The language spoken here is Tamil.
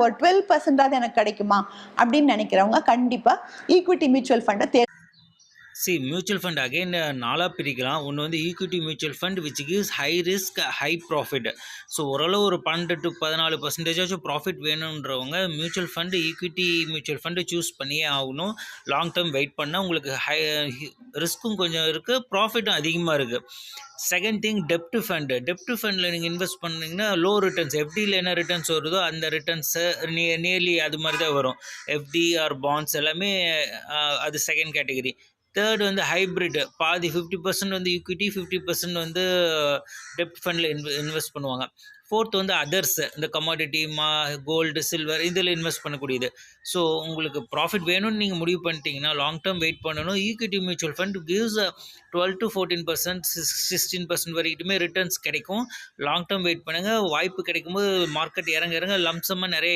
போட்டேன்னா ஒரு 12% எனக்கு கிடைக்குமா அப்படின்னு நினைக்கிறவங்க கண்டிப்பா ஈக்விட்டி மியூச்சுவல் ஃபண்டை மியூச்சுவல் ஃபண்ட் அகைன் நாலாக பிரிக்கலாம். ஒன்று வந்து equity mutual fund which gives high risk high profit. So ஓரளவு ஒரு 12 to 14% ப்ராஃபிட் வேணுன்றவங்க mutual fund equity mutual fund choose பண்ணியே ஆகணும். லாங் டேர்ம் வெயிட் பண்ணால் உங்களுக்கு ரிஸ்க்கும் கொஞ்சம் இருக்குது, ப்ராஃபிட்டும் அதிகமாக இருக்குது. செகண்ட் திங் டெப்ட் ஃபண்டில் நீங்கள் இன்வெஸ்ட் பண்ணிங்கன்னா லோ ரிட்டர்ன்ஸ், எஃப்டியில் என்ன ரிட்டர்ன்ஸ் வருதோ அந்த ரிட்டர்ன்ஸு நியர்லி அது மாதிரி தான் வரும். எஃப்டி ஆர் பாண்ட்ஸ் எல்லாமே அது செகண்ட் கேட்டகரி. தேர்ட் வந்து ஹைப்ரிட், பாதி 50% வந்து ஈக்விட்டி 50% வந்து டெப்ட் ஃபண்டில் இன்வெஸ்ட் பண்ணுவாங்க. ஃபோர்த் வந்து அதர்ஸ், இந்த கமாடிட்டி கோல்டு சில்வர் இதில் இன்வெஸ்ட் பண்ணக்கூடியது. ஸோ உங்களுக்கு ப்ராஃபிட் வேணும்னு நீங்கள் முடிவு பண்ணிட்டீங்கன்னா லாங் டேர்ம் வெயிட் பண்ணணும். Equity mutual fund gives 12 to 14%, 16% வரைக்குமே ரிட்டர்ன்ஸ் கிடைக்கும். லாங் டேர்ம் வெயிட் பண்ணுங்கள். வாய்ப்பு கிடைக்கும்போது மார்க்கெட் இறங்க லம்சமாக நிறைய